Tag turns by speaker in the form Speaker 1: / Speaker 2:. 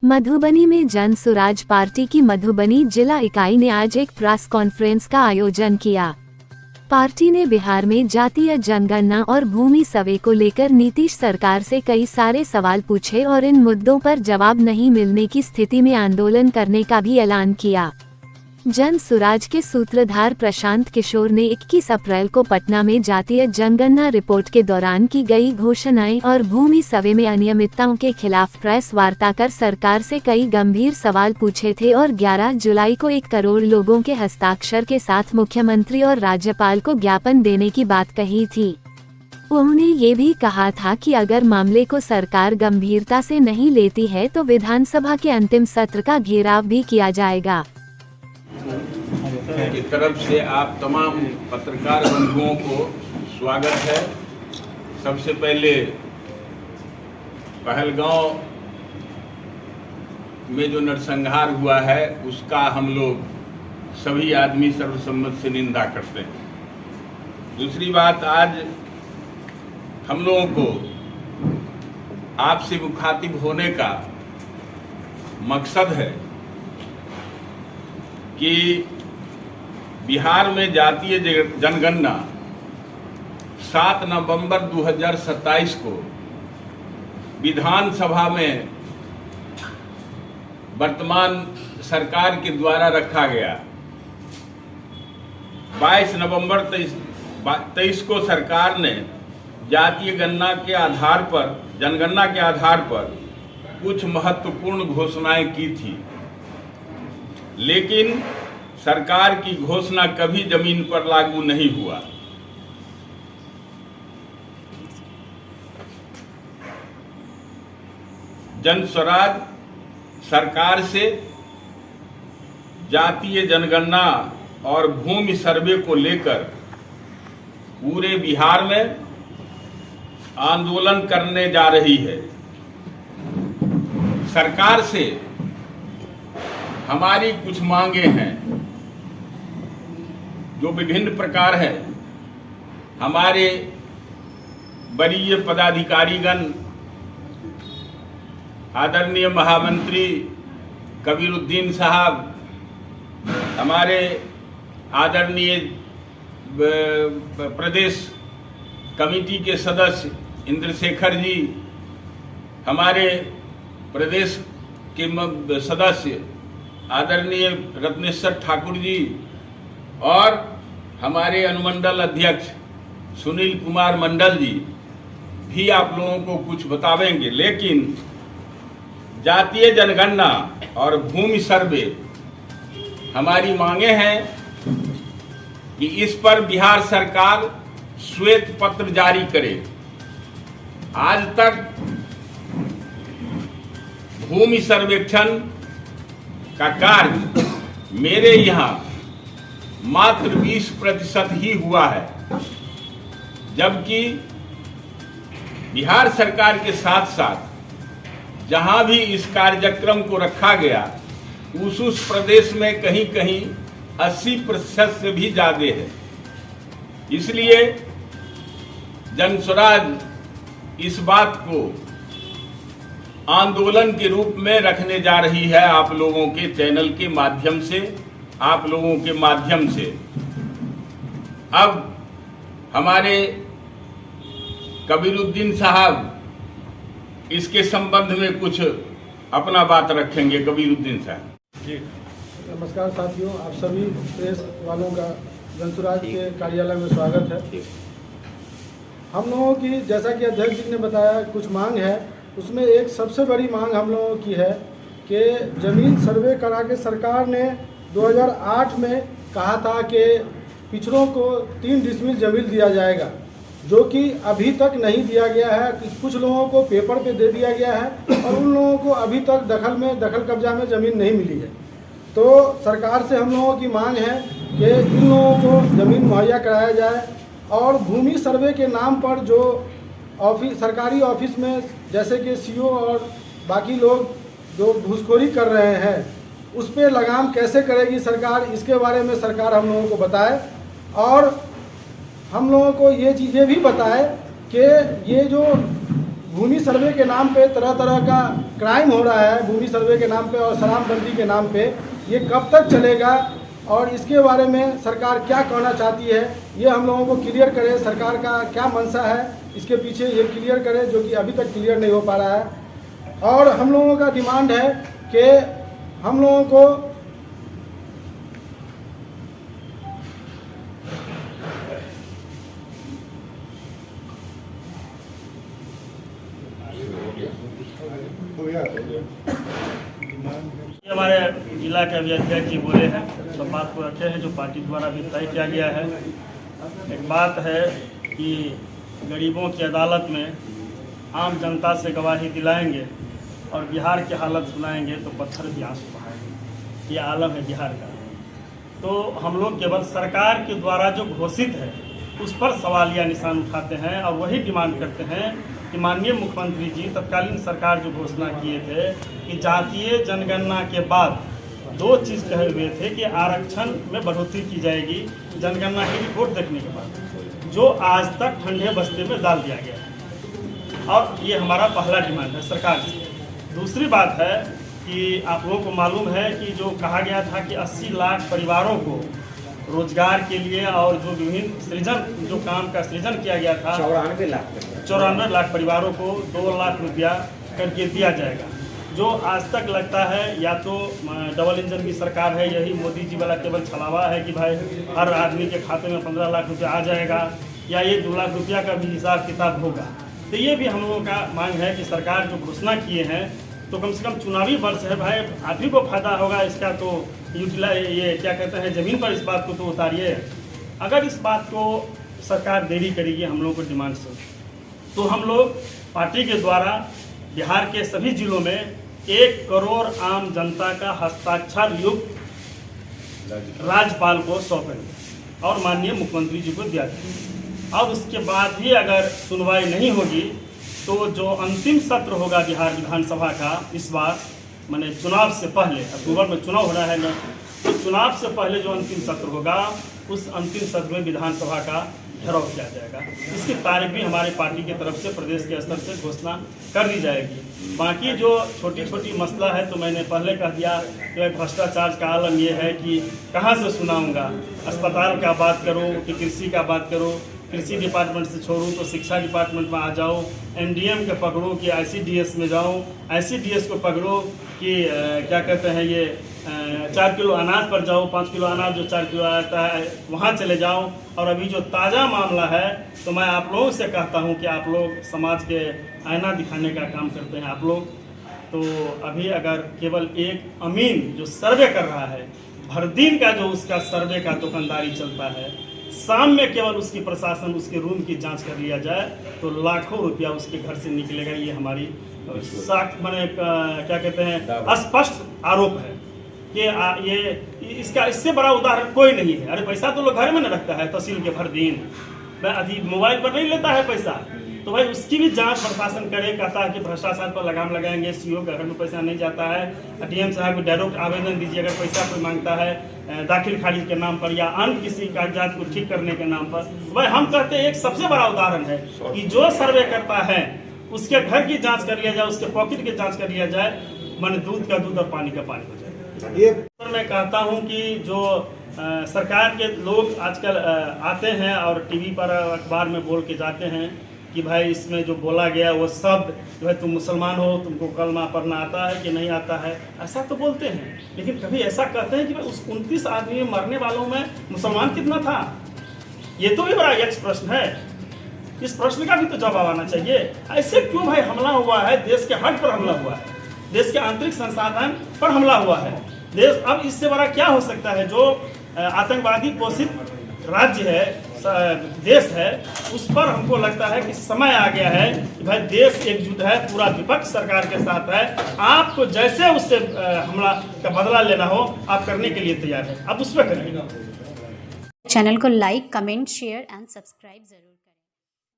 Speaker 1: मधुबनी में जन स्वराज पार्टी की मधुबनी जिला इकाई ने आज एक प्रेस कॉन्फ्रेंस का आयोजन किया। पार्टी ने बिहार में जातीय जनगणना और भूमि सर्वे को लेकर नीतीश सरकार से कई सारे सवाल पूछे और इन मुद्दों पर जवाब नहीं मिलने की स्थिति में आंदोलन करने का भी ऐलान किया। जन स्वराज के सूत्रधार प्रशांत किशोर ने 21 अप्रैल को पटना में जातीय जनगणना रिपोर्ट के दौरान की गई घोषणाएं और भूमि सर्वे में अनियमितताओं के खिलाफ प्रेस वार्ता कर सरकार से कई गंभीर सवाल पूछे थे और 11 जुलाई को 1 करोड़ लोगों के हस्ताक्षर के साथ मुख्यमंत्री और राज्यपाल को ज्ञापन देने की बात कही थी। उन्होंने ये भी कहा था कि अगर मामले को सरकार गंभीरता से नहीं लेती है तो विधानसभा के अंतिम सत्र का घेराव भी किया जाएगा।
Speaker 2: की तरफ से आप तमाम पत्रकार बंधुओं को स्वागत है। सबसे पहले पहलगांव में जो नरसंहार हुआ है उसका हम लोग सभी आदमी सर्वसम्मत से निंदा करते हैं। दूसरी बात, आज हम लोगों को आपसे मुखातिब होने का मकसद है कि बिहार में जातीय जनगणना 7 नवंबर 2027 को विधानसभा में वर्तमान सरकार के द्वारा रखा गया। 22 नवंबर 23 को सरकार ने जातीय गणना के आधार पर, जनगणना के आधार पर कुछ महत्वपूर्ण घोषणाएं की थी, लेकिन सरकार की घोषणा कभी जमीन पर लागू नहीं हुआ। जन स्वराज सरकार से जातीय जनगणना और भूमि सर्वे को लेकर पूरे बिहार में आंदोलन करने जा रही है। सरकार से हमारी कुछ मांगे हैं जो विभिन्न प्रकार है। हमारे वरीय पदाधिकारीगण, आदरणीय महामंत्री कबीरुद्दीन साहब, हमारे आदरणीय प्रदेश कमेटी के सदस्य इंद्रशेखर जी, हमारे प्रदेश के सदस्य आदरणीय रत्नेश्वर ठाकुर जी और हमारे अनुमंडल अध्यक्ष सुनील कुमार मंडल जी भी आप लोगों को कुछ बतावेंगे। लेकिन जातीय जनगणना और भूमि सर्वे हमारी मांगे हैं कि इस पर बिहार सरकार श्वेत पत्र जारी करे। आज तक भूमि सर्वेक्षण का कार्य मेरे यहाँ मात्र 20% ही हुआ है, जबकि बिहार सरकार के साथ साथ जहां भी इस कार्यक्रम को रखा गया उस प्रदेश में कहीं कहीं 80% से भी ज्यादा है। इसलिए जन स्वराज इस बात को आंदोलन के रूप में रखने जा रही है, आप लोगों के चैनल के माध्यम से, आप लोगों के माध्यम से। अब हमारे कबीरुद्दीन साहब इसके संबंध में कुछ अपना बात रखेंगे। कबीरुद्दीन साहब
Speaker 3: जी। नमस्कार साथियों, आप सभी प्रेस वालों का जन स्वराज के कार्यालय में स्वागत है। हम लोगों की, जैसा कि अध्यक्ष जी ने बताया, कुछ मांग है। उसमें एक सबसे बड़ी मांग हम लोगों की है कि जमीन सर्वे करा के सरकार ने 2008 में कहा था कि पिछड़ों को 3 डिसमिल जमीन दिया जाएगा, जो कि अभी तक नहीं दिया गया है। कुछ लोगों को पेपर पे दे दिया गया है और उन लोगों को अभी तक दखल कब्जा में ज़मीन नहीं मिली है। तो सरकार से हम लोगों की मांग है कि इन लोगों को ज़मीन मुहैया कराया जाए और भूमि सर्वे के नाम पर जो सरकारी ऑफिस में जैसे कि सीओ और बाकी लोग जो घूसखोरी कर रहे हैं, उस पर लगाम कैसे करेगी सरकार, इसके बारे में सरकार हम लोगों को बताए और हम लोगों को ये चीज़ें भी बताए कि ये जो भूमि सर्वे के नाम पे तरह तरह का क्राइम हो रहा है, भूमि सर्वे के नाम पे और शराबबंदी के नाम पे, ये कब तक चलेगा और इसके बारे में सरकार क्या कहना चाहती है, ये हम लोगों को क्लियर करे। सरकार का क्या मंशा है इसके पीछे, ये क्लियर करे, जो कि अभी तक क्लियर नहीं हो पा रहा है। और हम लोगों का डिमांड है कि हम लोगों को
Speaker 4: ये हमारे जिला के अभी अध्यक्ष जी बोले हैं, सब बात को रखे हैं जो पार्टी द्वारा भी तय किया गया है। एक बात है कि गरीबों की अदालत में आम जनता से गवाही दिलाएंगे और बिहार की हालत सुनाएंगे तो पत्थर भी आंसू बहाएंगे। ये आलम है बिहार का। तो हम लोग केवल सरकार के द्वारा जो घोषित है उस पर सवालिया निशान उठाते हैं और वही डिमांड करते हैं कि माननीय मुख्यमंत्री जी तत्कालीन सरकार जो घोषणा किए थे कि जातीय जनगणना के बाद 2 चीज़ कहे हुए थे कि आरक्षण में बढ़ोतरी की जाएगी जनगणना की रिपोर्ट देखने के बाद, जो आज तक ठंडे बस्ते में डाल दिया गया है। और ये हमारा पहला डिमांड है सरकार से। दूसरी बात है कि आप लोगों को मालूम है कि जो कहा गया था कि 80 लाख परिवारों को रोजगार के लिए और जो विभिन्न सृजन जो काम का सृजन किया गया था 94 लाख परिवारों को 2 लाख रुपया करके दिया जाएगा, जो आज तक लगता है या तो डबल इंजन की सरकार है, यही मोदी जी वाला केवल छलावा है कि भाई हर आदमी के खाते में 15 लाख रुपया आ जाएगा या ये 2 लाख रुपया का भी हिसाब किताब होगा। तो ये भी हम लोगों का मांग है कि सरकार जो घोषणा किए हैं तो कम से कम चुनावी वर्ष है भाई, आप ही को फायदा होगा इसका, तो ये क्या कहते हैं ज़मीन पर इस बात को तो उतारिए। अगर इस बात को सरकार देरी करेगी हम लोगों को डिमांड से, तो हम लोग पार्टी के द्वारा बिहार के सभी जिलों में 1 करोड़ आम जनता का हस्ताक्षर युक्त राज्यपाल को सौंपेंगे और माननीय मुख्यमंत्री जी को दिया जाएगा। अब उसके बाद भी अगर सुनवाई नहीं होगी तो जो अंतिम सत्र होगा बिहार विधानसभा का इस बार, माने चुनाव से पहले, अक्टूबर में चुनाव हो रहा है ना, तो चुनाव से पहले जो अंतिम सत्र होगा उस अंतिम सत्र में विधानसभा का घेराव किया जाएगा। इसकी तारीख भी हमारी पार्टी की तरफ से प्रदेश के स्तर से घोषणा कर दी जाएगी। बाकी जो छोटी छोटी मसला है तो मैंने पहले कह दिया कि भ्रष्टाचार का आलम ये है कि कहाँ से सुनाऊंगा, अस्पताल का बात करो कि कृषि का बात करो, कृषि डिपार्टमेंट से छोड़ूं तो शिक्षा डिपार्टमेंट में आ जाओ, एमडीएम के पकड़ो कि आईसीडीएस में जाओ, आईसीडीएस को पकड़ो कि क्या कहते हैं ये 4 किलो अनाज पर जाओ, 5 किलो अनाज जो 4 किलो आता है वहाँ चले जाओ। और अभी जो ताज़ा मामला है तो मैं आप लोगों से कहता हूँ कि आप लोग समाज के आईना दिखाने का काम करते हैं आप लोग। तो अभी अगर केवल एक अमीन जो सर्वे कर रहा है, भर दिन का जो उसका सर्वे का दुकानदारी चलता है, शाम में केवल उसकी प्रशासन उसके रूम की जांच कर लिया जाए तो लाखों रुपया उसके घर से निकलेगा। ये हमारी माने क्या कहते हैं स्पष्ट आरोप है कि ये इसका इससे बड़ा उदाहरण कोई नहीं है। अरे पैसा तो लोग घर में न रखता है तहसील के भर दिन, अभी मोबाइल पर नहीं लेता है पैसा, तो भाई उसकी भी जांच प्रशासन करे। कहता है कि भ्रष्टाचार पर लगाम लगाएंगे, सीओ के घर में पैसा नहीं जाता है, डीएम साहब को डायरेक्ट आवेदन दीजिए अगर पैसा कोई मांगता है दाखिल खारिज के नाम पर या अन्य किसी कागजात को ठीक करने के नाम पर। भाई हम कहते हैं एक सबसे बड़ा उदाहरण है कि जो सर्वे करता है उसके घर की जांच कर लिया जाए, उसके पॉकेट की जांच कर लिया जाए, माने दूध का दूध और पानी का पानी हो जाए। ये मैं कहता हूँ कि जो सरकार के लोग आजकल आते हैं और टीवी पर अखबार में बोल के जाते हैं कि भाई इसमें जो बोला गया वो शब्द जो है तुम मुसलमान हो, तुमको कलमा पढ़ना आता है कि नहीं आता है, ऐसा तो बोलते हैं, लेकिन कभी ऐसा कहते हैं कि भाई उस 29 आदमी में मरने वालों में मुसलमान कितना था? ये तो भी बड़ा यक्ष प्रश्न है। इस प्रश्न का भी तो जवाब आना चाहिए। ऐसे क्यों भाई हमला हुआ है? देश के हक पर हमला हुआ है, देश के आंतरिक संसाधन पर हमला हुआ है। देश अब इससे बड़ा क्या हो सकता है? जो आतंकवादी पोषित राज्य है, देश है, उस पर हमको लगता है कि समय आ गया है कि भाई देश एकजुट है, पूरा विपक्ष सरकार के साथ है। आपको जैसे उससे हमला का बदला लेना हो आप करने के लिए तैयार है, अब उस पर करेंगे।
Speaker 5: चैनल को like, comment, share and subscribe जरूर।